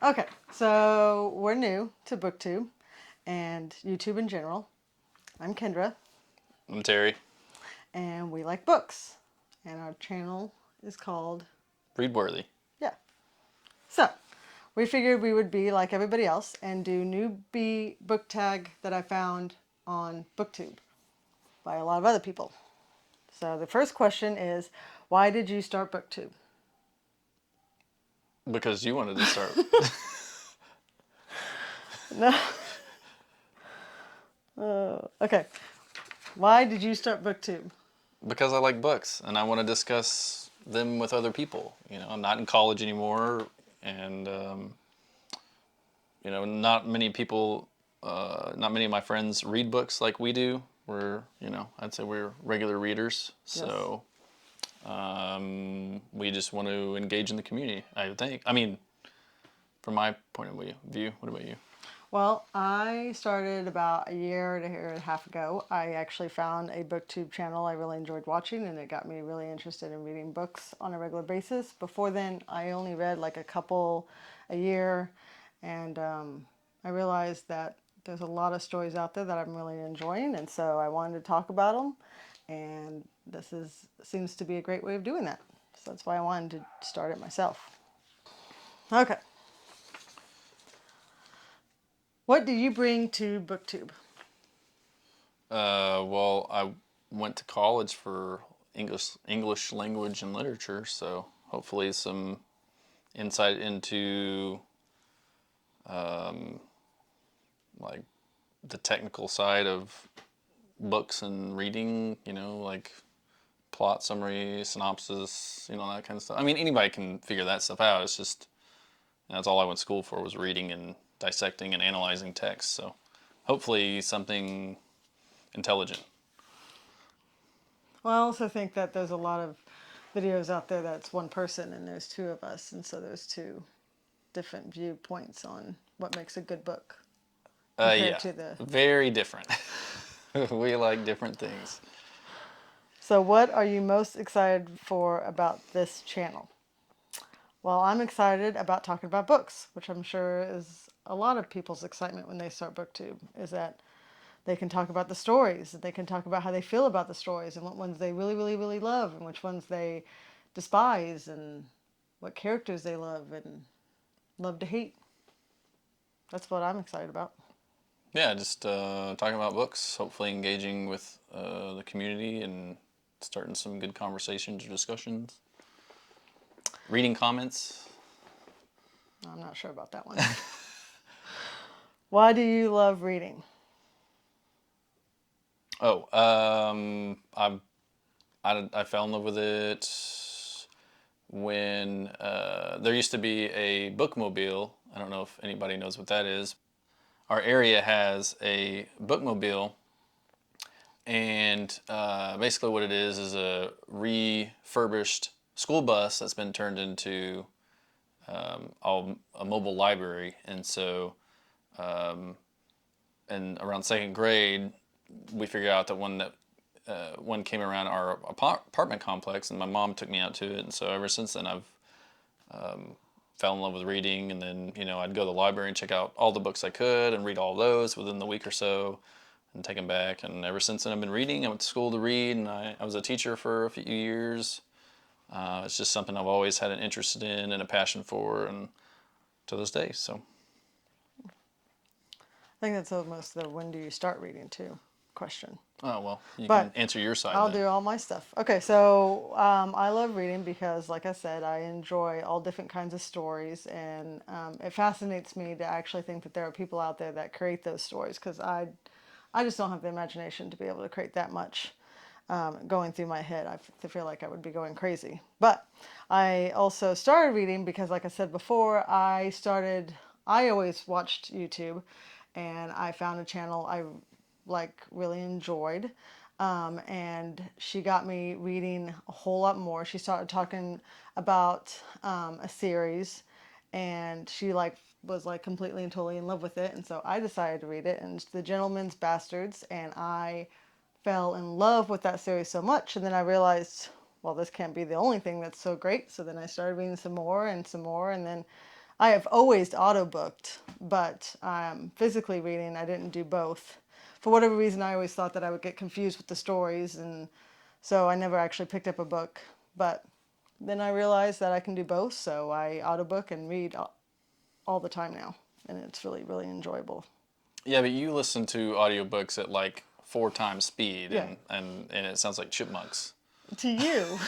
Okay, so we're new to BookTube and YouTube in general. I'm Kendra, I'm Terry. and we like books. And our channel is called, Readworthy. yeah. So, we figured we would be like everybody else and do newbie book tag that I found on BookTube by a lot of other people. So, the first question is, why did you start BookTube? Because you wanted to start. No. Okay. Why did you start BookTube? Because I like books and I want to discuss them with other people. I'm not in college anymore, and not many people, not many of my friends read books like we do. I'd say we're regular readers. Yes. So we just want to engage in the community, I think. I mean, from my point of view, what about you? Well, I started about a year and a half ago. I actually found a BookTube channel I really enjoyed watching, and it got me really interested in reading books on a regular basis. Before then, I only read like a couple a year, and I realized that there's a lot of stories out there that I'm really enjoying, and so I wanted to talk about them, and seems to be a great way of doing that. So that's why I wanted to start it myself. Okay. What do you bring to BookTube? Well, I went to college for English language and literature, so hopefully some insight into like the technical side of books and reading. Like plot summary, synopsis, that kind of stuff. I mean, anybody can figure that stuff out. It's just that's all I went to school for, was reading and dissecting and analyzing text. So hopefully something intelligent. Well, I also think that there's a lot of videos out there that's one person and there's two of us, and so there's two different viewpoints on what makes a good book compared Yeah, to the. very different. We like different things. So, what are you most excited for about this channel? Well, I'm excited about talking about books, which I'm sure is a lot of people's excitement when they start BookTube, is that they can talk about the stories, they can talk about how they feel about the stories and what ones they really, really, really love and which ones they despise and what characters they love and love to hate. That's what I'm excited about. Yeah, just talking about books, hopefully engaging with the community and starting some good conversations or discussions. Reading comments. I'm not sure about that one. Why do you love reading? Oh, I fell in love with it when there used to be a bookmobile. I don't know if anybody knows what that is. Our area has a bookmobile, and basically what it is a refurbished school bus that's been turned into a mobile library. And so, and around second grade, we figured out that one came around our apartment complex, and my mom took me out to it. And so ever since then, I've fell in love with reading. And then I'd go to the library and check out all the books I could and read all those within the week or so, and take them back. And ever since then, I've been reading. I went to school to read, and I was a teacher for a few years. It's just something I've always had an interest in and a passion for, and to this day. So I think that's almost the when do you start reading too question. oh well, you But can answer your side I'll then. do all my stuff. Okay, so I love reading because, like I said, I enjoy all different kinds of stories, and it fascinates me to actually think that there are people out there that create those stories because I just don't have the imagination to be able to create that much going through my head. I feel like I would be going crazy. But I also started reading because, like I said before, I always watched YouTube, and I found a channel I really enjoyed. And she got me reading a whole lot more. She started talking about a series, and she was completely and totally in love with it. And so I decided to read it, and it's The Gentleman's Bastards, and I fell in love with that series so much. And then I realized, well, this can't be the only thing that's so great. So then I started reading some more and some more, and then I have always autobooked, but physically reading, I didn't do both. For whatever reason, I always thought that I would get confused with the stories, and so I never actually picked up a book. But then I realized that I can do both, so I autobook and read all the time now, and it's really, really enjoyable. Yeah, but you listen to audiobooks at like 4 times speed, Yeah, and it sounds like chipmunks. to you.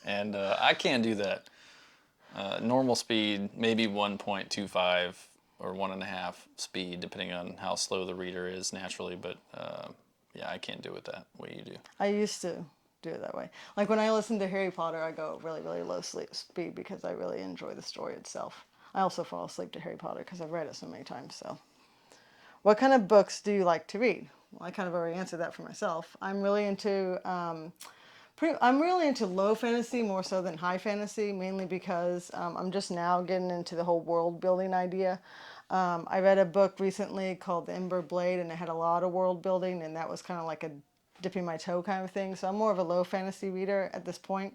And I can't do that. Normal speed, maybe 1.25 or 1.5 speed, depending on how slow the reader is naturally. But yeah, I can't do it that way you do. I used to do it that way. Like when I listen to Harry Potter, I go really, really low speed because I really enjoy the story itself. I also fall asleep to Harry Potter because I've read it so many times. So, what kind of books do you like to read? Well, I kind of already answered that for myself. I'm really into low fantasy more so than high fantasy, mainly because I'm just now getting into the whole world building idea. I read a book recently called The Ember Blade, and it had a lot of world building, and that was kind of like a dipping my toe kind of thing. So I'm more of a low fantasy reader at this point.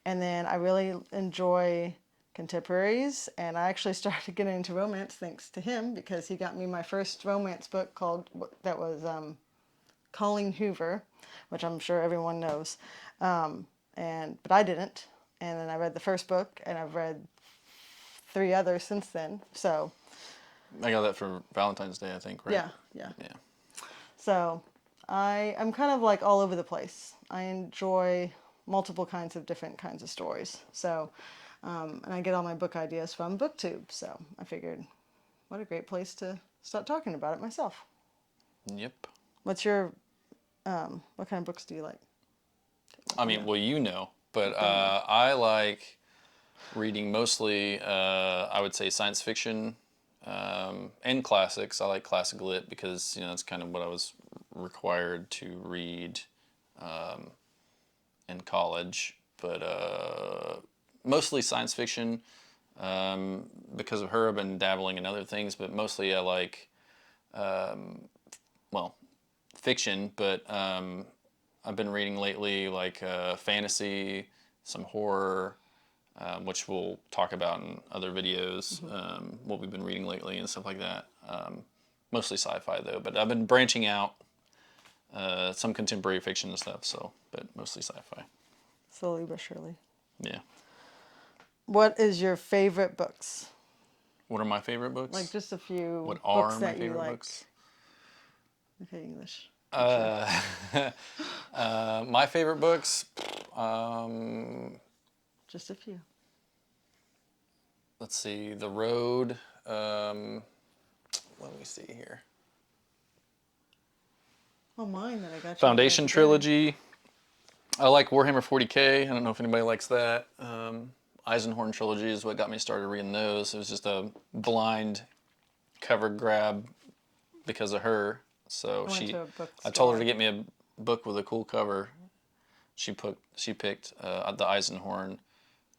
And then I really enjoy contemporaries, and I actually started getting into romance thanks to him because he got me my first romance book that was Colleen Hoover, which I'm sure everyone knows. But I didn't. And then I read the first book, and I've read 3 others since then. So I got that for Valentine's Day, I think, right? yeah, yeah. Yeah. So I'm kind of like all over the place. I enjoy multiple kinds of different kinds of stories. So and I get all my book ideas from BookTube. So I figured, what a great place to start talking about it myself. Yep. What's your what kind of books do you like? I mean, well, you know, but Then you. I like reading mostly, I would say, science fiction and classics. I like classic lit because that's kind of what I was required to read in college. But mostly science fiction. Because of her, I've been dabbling in other things, but mostly I like, well, fiction. But I've been reading lately like fantasy, some horror, which we'll talk about in other videos, what we've been reading lately and stuff like that. Mostly sci-fi though, but I've been branching out, some contemporary fiction and stuff. So, but mostly sci-fi. Slowly but surely. Yeah. What is your favorite books? What are my favorite Like books? just a few What are books my that you favorite like. books? Okay, English. Make sure. My favorite books. Um, Just a few. let's see. The Road. Let me see here. Oh, mine that I got you the Foundation other day. trilogy. I like Warhammer 40K. I don't know if anybody likes that. Eisenhorn trilogy is what got me started reading those. It was just a blind cover grab because of her. So I went to a I told her to bookstore. get me a book with a cool cover. She picked the Eisenhorn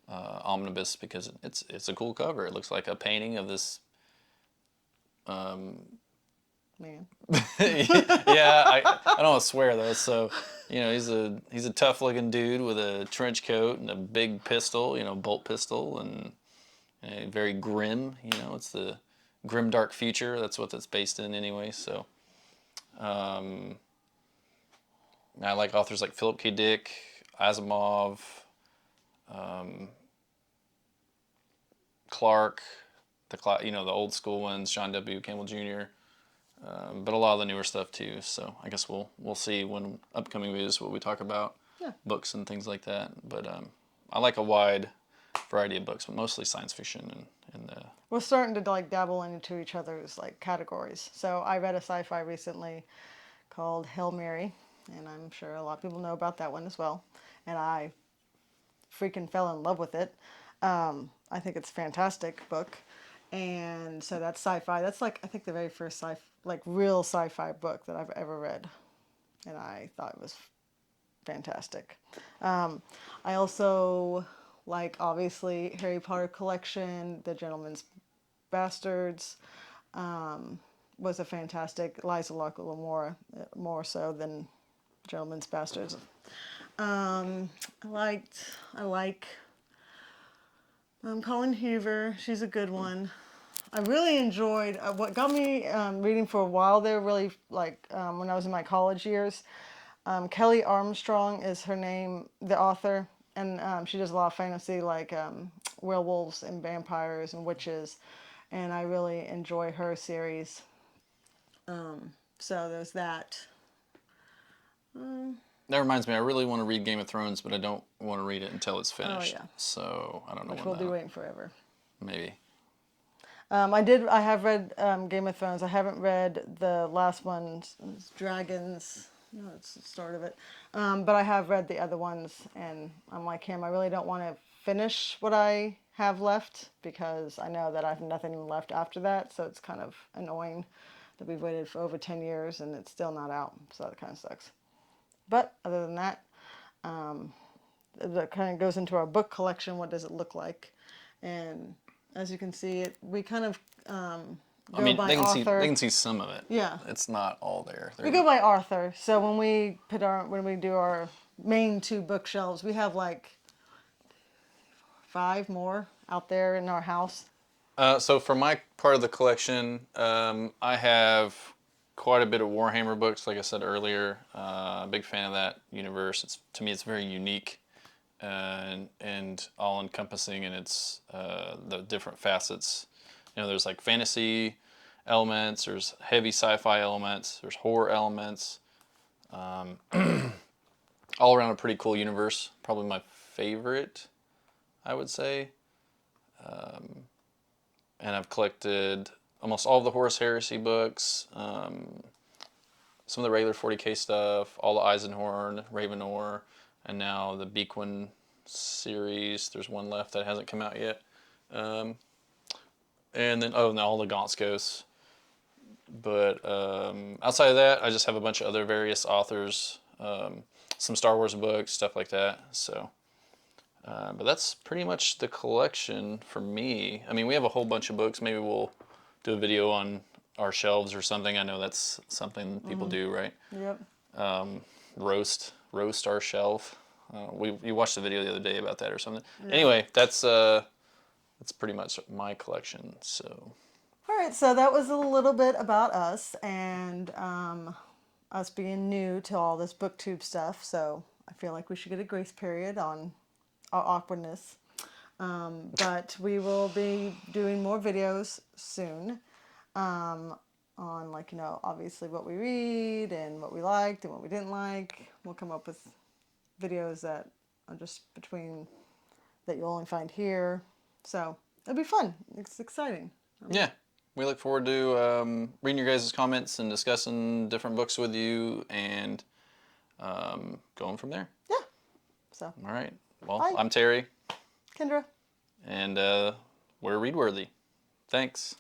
omnibus because it's a cool cover. It looks like a painting of this. Man. Yeah, I don't want to swear though. So he's a tough looking dude with a trench coat and a big pistol, bolt pistol, and very grim. It's the grim dark future. That's what that's based in anyway. So I like authors like Philip K. Dick, Asimov, Clark, the old school ones, John W. Campbell Jr. But a lot of the newer stuff too. So I guess we'll see when upcoming videos what we talk about, Yeah. books and things like that. But I like a wide variety of books, but mostly science fiction and We're starting to like dabble into each other's like categories. So I read a sci-fi recently called Hail Mary, and I'm sure a lot of people know about that one as well. And I freaking fell in love with it. I think it's a fantastic book. And so that's sci-fi. That's like I think the very first like real sci-fi book that I've ever read, and I thought it was fantastic. I also like obviously Harry Potter collection, The Gentleman's Bastards was a fantastic. Liza Locklear more so than Gentleman's Bastards. I like Colin Hoover, she's a good one. I really enjoyed what got me reading for a while there, really like when I was in my college years. Kelly Armstrong is her name, the author, and she does a lot of fantasy like werewolves and vampires and witches, and I really enjoy her series. So there's that. That reminds me, I really want to read Game of Thrones, but I don't want to read it until it's Oh finished. yeah, So I don't know which when we'll be that. waiting forever. Maybe. I have read Game of Thrones. I haven't read the last one, it's Dragons. No, it's the start of it. But I have read the other ones, and I'm like him. I really don't want to finish what I have left because I know that I have nothing left after that. So it's kind of annoying that we've waited for over 10 years and it's still not out. So that kind of sucks. But other than that, that kind of goes into our book collection. What does it look like? And as you can see, we kind of I go mean, by author. they can see some of it. Yeah. It's not all there. We go by author. So when we do our main two bookshelves, we have like 5 more out there in our house. So for my part of the collection, I have quite a bit of Warhammer books. Like I said earlier, a big fan of that universe. To me, it's very unique and all encompassing in its the different facets. There's like fantasy elements. There's heavy sci-fi elements. There's horror elements. All around a pretty cool universe. Probably my favorite, I would say. And I've collected almost all of the Horus Heresy books, some of the regular 40K stuff, all the Eisenhorn, Ravenor, and now the Bequin series. There's one left that hasn't come out yet. And then, and all the Gonskos. But outside of that, I just have a bunch of other various authors, some Star Wars books, stuff like that. So, but that's pretty much the collection for me. I mean, we have a whole bunch of books. Maybe we'll do a video on our shelves or something. I know that's something people do, right? Yep. Roast our shelf. You watched the video the other day about that or something. Yeah. Anyway, that's pretty much my collection. So. All right, so that was a little bit about us and us being new to all this BookTube stuff. So I feel like we should get a grace period on our awkwardness. But we will be doing more videos soon on obviously what we read and what we liked and what we didn't like. We'll come up with videos that are just that you'll only find here. So it'll be fun. It's exciting. Yeah. We look forward to reading your guys' comments and discussing different books with you and going from there. Yeah. So. All right. Well, bye. I'm Terry. Kendra. And we're Readworthy. Thanks.